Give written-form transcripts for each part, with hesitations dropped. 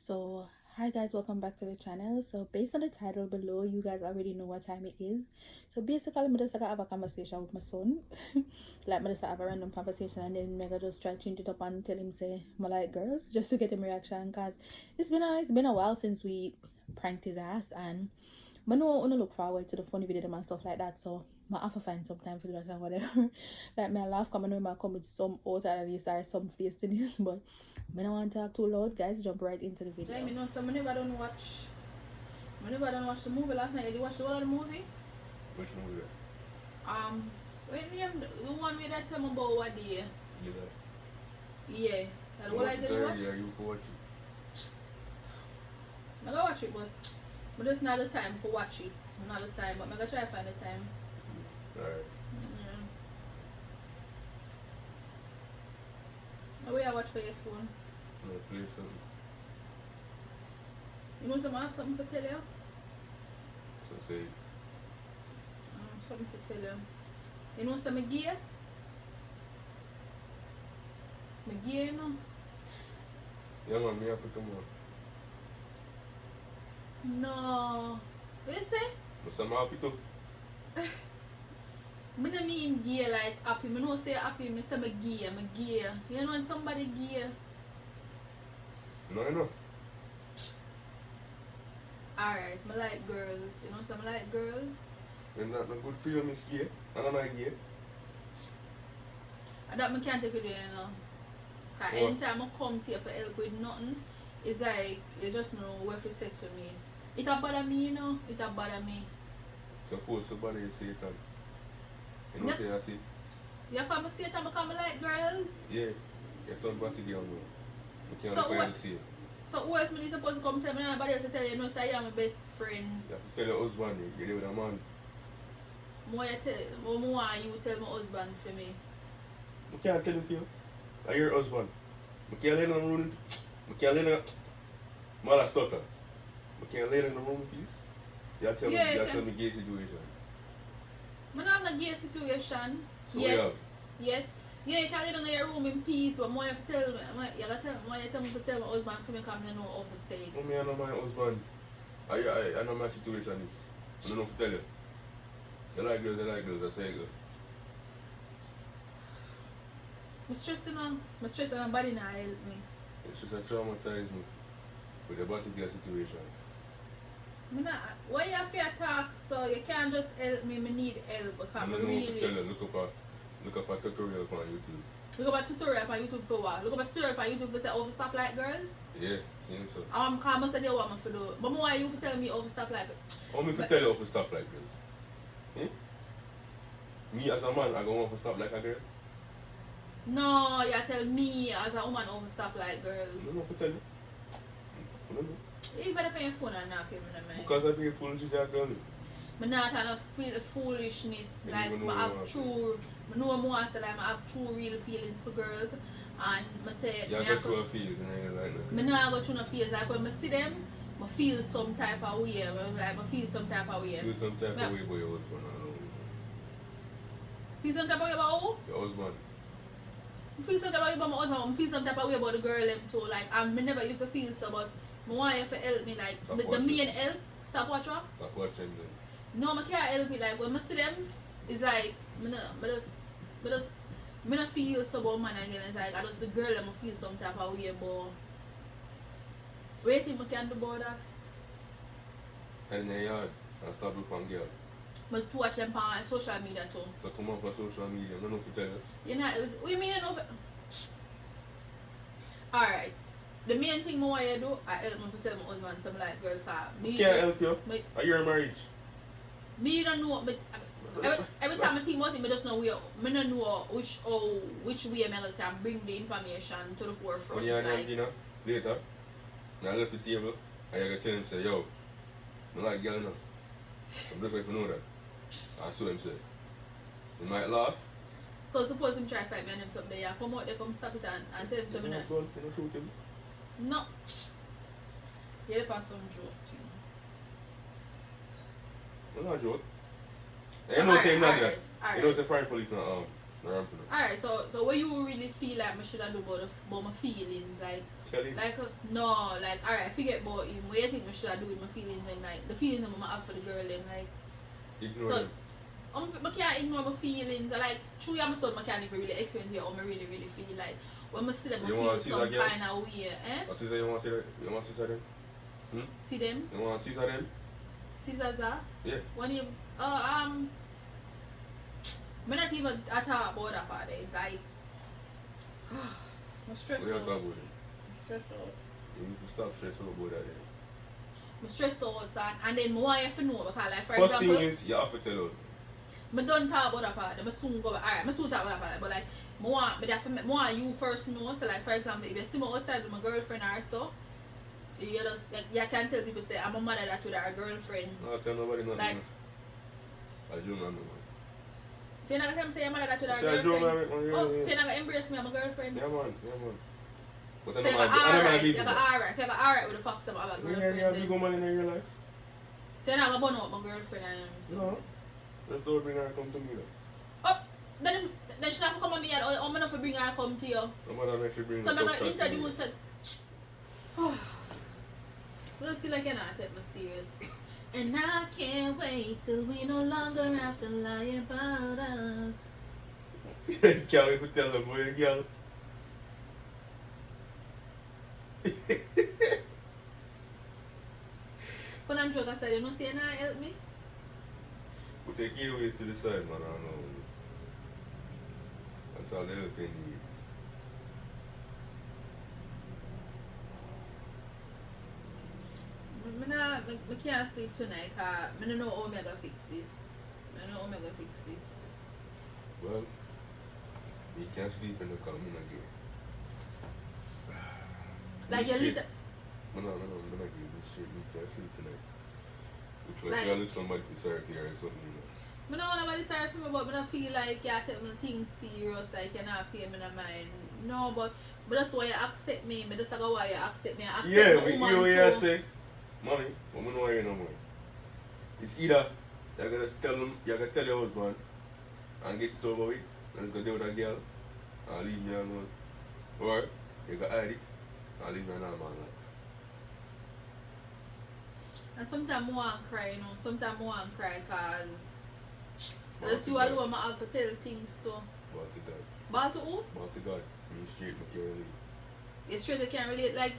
So hi guys, welcome back to the channel. So based on the title below, you guys already know what time it is. So basically I just have a conversation with my son. Like I just have a random conversation and then I just try to change it up and tell him say I like girls just to get him reaction, because it's been a while since we pranked his ass, and I know I wanna look forward to the funny video and stuff like that. So I have to find some time for that and whatever. Like my laugh come and I come with some out at least or some face to this, but I don't want to talk too loud, guys. Jump right into the video. I know some never don't watch. I never don't watch the movie last night. Did you watch the whole of the movie? Which movie? When the one with that tell me about what day? Yeah. That whole I did watch. Yeah, you watch it. I go watch it, but there's not the time for watch it. Not the time, but I'm gonna try to find the time. Alright. Yeah. Where I watch for your phone? I'm gonna play something. You want to have something to tell you? So say Something to tell you. You know some gear? My gear, you know? yeah man, me I put them on. No. What you say? But some happy too. I don't mean gear like happy. I know say happy, I say my gear. You know when somebody gear? No, I know. Alright, I like girls. You know some like girls? And that not good for you, Miss Gay. I don't like gay. I don't can't take it there, you know. Cause What? anytime I come to you for help with nothing, it's like you just know what to say to me. It a bother me, you know? It a bother me. Suppose somebody is Satan. You know Yeah. say I see? You come see it and I come like girls? Yeah. You turn back to the young one. You can't So look what- at the same. So who else me supposed to come tell me? Nobody else to tell you, no, say you're my best friend. You have to tell your husband you're there with a man. More you tell, more want you tell my husband for me. I can't tell him for you. I hear your husband. I can't lay in the room. I can't lay in the mother stutter. I can't lay in the room in peace. You have to tell Yeah, me, you you have to can. tell me gay situation. I don't have a gay situation So yet. we have. Yet. Yeah, you can live in your room in peace, but more you have to tell me, you gotta tell, more you tell me to tell my husband for me because I know how to say it. I know my husband. I know my situation is. I don't know what to tell you. You like girls, I say girl. I'm stressing on. I'm stressing my body now help me. It's just a traumatized me with the battlefield situation. Why you have to talk so you can't just help me, I need help because I I don't know what to really... tell you. Look up a tutorial on YouTube. Look up a tutorial on YouTube for what? Look up a tutorial on YouTube for say overstop like girls? Yeah, same so. Because I said you want me to do. But why you to tell me overstop like girls? I want me to tell you how to stop like girls. Hmm? Me as a man, I go want to stop like a girl. No, you tell me as a woman overstop like I girls. don't know what to tell you. I don't know. You better pay your phone and not pay me the money. Because I be foolish as I tell you. I'm not trying to feel the foolishness. You Like, even know I you have want true, I know more say like I have true real feelings for girls. And I say, You get through a feelings and you like I that. not go through no feels. Like when I see them, I feel some type of way. Like I feel some type of way. Feel some type Yeah. of way about your husband. I don't know. Feel some type of way about who? Your husband. I feel some type of way about my husband. I feel some type of way about the girl them too. Like I never used to feel so, but I want you to help me. Like Stop the watching. main help. Stop watching. Stop watching them. No, I can't help it. Like when I see them, it's like I don't feel so about man again. It's like I just the girl them feel some type of way about. What do you think I can do about that? Stand in your yard and stop looking on girl. But to watch them on social media too. So come up on social media. I don't know what to tell you. You know, what you mean you know? Alright. The main thing I want you to do, I help me to tell my husband some like girls car. Can't help you. Are you in marriage? Me don't know, but every time I think about it, I just know I don't know which way I can bring the information to the forefront. When you're Like, at dinner, later, and I left the table, and you gotta tell him, say, yo, I like girl now. I'm just waiting to know that. And so him say, you might laugh. so suppose him try to fight me and him something, yeah, come out there, come stop it and tell him something. You don't shoot him. No. Yeah, pass some joke thing. I'm not joke. You know say him not that. Alright. You know say fire police not ramping up. Alright, so what you really feel like I should have do about my feelings, like Tell him. Like, no, like, alright, forget about him. What do you think I should do with my feelings and like the feelings I'm gonna have for the girl and like Ignore so them. I can't ignore my feelings. Like through my son I can't even really experience it or I really feel like when I see them I You feel wanna see some that girl? kind of way. What Caesar you want to see that? You want to see them? See them? You want to see them? Scissors are? Yeah. When you I'm not even at all about that part. It's like I'm stressed What you out. talk about it? I'm stressed out. You need to stop stressing about that then. I'm stressed out and then more you have to know because like for First example thing is, you have to tell us. I don't talk about that part, I soon go alright, I soon talk about that part, but like more you first know. So like for example, if you see me outside with my girlfriend or so, you just you can tell people say I'm a mother that with our girlfriend. No, tell nobody nothing. Like, I do not know. so you're not gonna say I'm a mother that with our Say I don't girlfriend. know, Oh, yeah. so you're not gonna embrace me, I'm a girlfriend. Yeah man. But So I you don't got mind alright, you people. got alright, so you got alright with the fact that I'm a girlfriend. Yeah, big woman in your life. So you're not gonna burn out my girlfriend and so. No. Just don't bring her and come to me though. Oh, then she not have to come on me and I'm not to bring her and come to you. No matter if she bring So I'm her gonna to me. introduce it. I don't feel like you're not taking me serious. And I can't wait till we no longer have to lie about us. Can't even tell them boy, girl. Fun and joke, I said, you know, say, nah, help me. We take your ways to the side, man. I know. That's all the help they need. I can't sleep tonight because I don't know how I'm going to fix this. I don't know how I'm going to fix this. Well, you can't sleep in the car, I'm not gay. Like, you're little. I'm not gay. Me straight, me can't sleep tonight. Looks like Like- you look somebody for therapy or something, you know. I don't want nobody sorry for me, but I don't feel like you take my things serious, like you're not paying me no mind. No, but that's why you accept me. But that's why you accept me. I accept Yeah, the but you woman know what you too. say? Mommy, but I don't know you no more. It's either you're gonna tell them, you're gonna tell your husband and get it over with, and it's gonna deal with that girl and leave me alone. Or you gotta hide it and leave me a normal life. And sometimes I want to cry, you know. Sometimes I want to cry because Ball that's to you God. alone I have to tell things to. Ball to God. But to who? Ball to God. Me straight, me can't leave. It's true they can't relate. Like,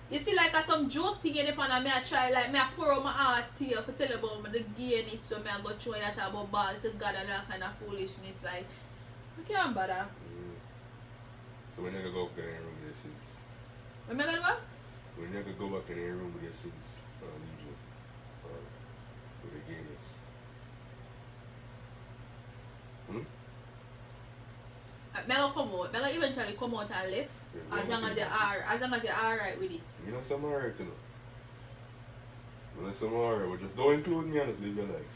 you see, like, a some joke thing in the pan, and me I try, like, me I pour out my heart to you to tell you about me, the gayness, so me I go through and talk about ball to God and that kind of foolishness. Like, I can't bother. So when you go back in your room with your sins, When I go what? when you go back in your room with your sins, leave me. With the gayness. Me I go come out. Me I go eventually come out and left. Yeah, As long as you're alright with it. You know, some alright, you know. When some alright, but just don't include me and just live your life.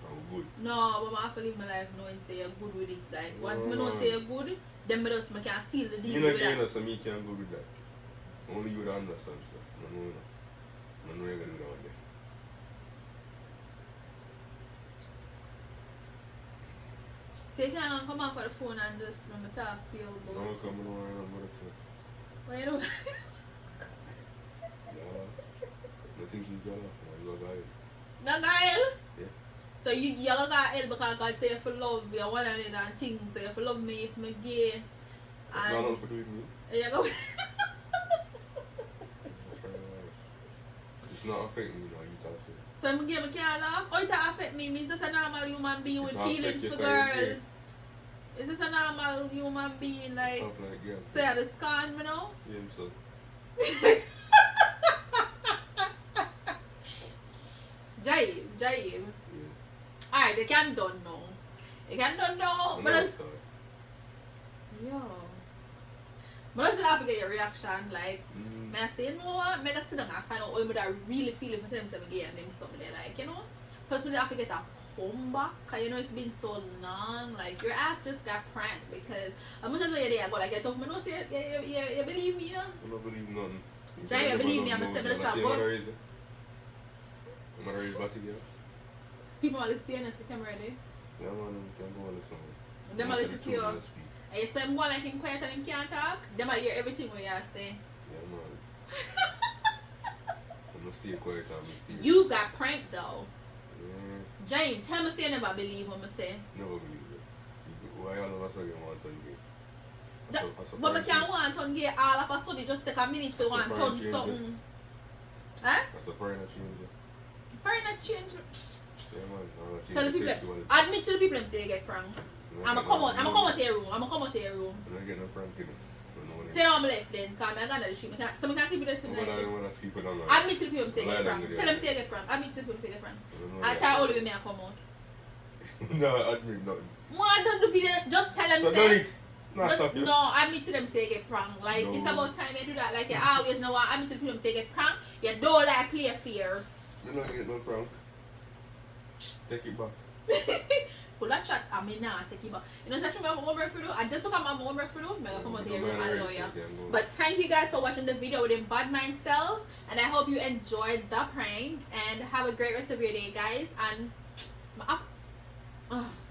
I'm good. No, but I have to live my life knowing say you're good with it. Like, once No, me know man. say you're good, then me just me can seal the deal You know, with that. gayness, so me can't go with that. Only you would understand stuff. I know, I know you're gonna do that one day. So you can't come off of the phone and just let me talk to you No, about come on, I'm gonna say. what you know. Yeah. I think you got off, man. You got it. No girl. Yeah. So you got help because God say if you love you one another and things. So if you love me, if me gay, No, and nothing to do with me. you go. It's not affecting me, no, you talk to. So I'm gay, I can't laugh. How it affect me? Me just a normal human being with It don't feelings affect for you 'cause you're girls. Is this a normal human being like? Talk like girls. So you just scorn me now? See himself. Jive. Yeah. Alright, they can done now. They can done now. But that's yo. But I still have to get your reaction. Like, may I say no? May I sit down and find out what I really feel if I tell them something gay and them something they like, you know? Plus, we have to get a comeback. Because you know it's been so long. Like, your ass just got pranked. Because as much as you're there, but like, I told me, no, say, you believe me, you know? I don't believe nothing. Jai, you believe me, I'm a seven I'm star. gonna raise back again. People are listening to the camera, ready? Yeah, man, can go on this one. Them are listening to you. And you say him go like him quiet and him can't talk, them might hear everything what you say. Yeah, man. I'm gonna stay quiet and stay. You got pranked though. Yeah. James, tell me say you never believe what I say. Never believe it. Why all of a sudden you want to get? But I can't want to get all of a sudden it just take a minute for one ton something. Huh? That's a foreign change. Foreign change. Yeah, man. Tell the people, admit to the people them say you get pranked. I'ma come out to your room. I'ma come out to your room. I'm not getting no prank in it. Say no, I'm left then, because I'm gonna shoot. So I can see people tonight. Admit to the people say you get pranked. Tell them say you get pranked. Admit to the people say you get pranked. I tell all of you may I come out. No, admit nothing. I don't do video. Just tell them so say. Done it. No, admit to them say you get pranked. Like no. It's about time you do that. Like you always know what admit to the people say you get pranked. You don't like play fear. You don't get no prank. Take it back. Pull that chat, I mean, nah, take it back. You know, such a my homework for do. I just look at my homework for do. I'm gonna come out here and lawyer. But thank you guys for watching the video with him Bad Mind Self, and I hope you enjoyed the prank. And have a great rest of your day, guys. And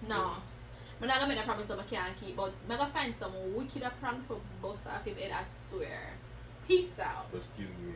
no, I'm not gonna make a promise that I can't keep, but I'm gonna find some wicked prank for both of him. I swear. Peace out. Just kill me,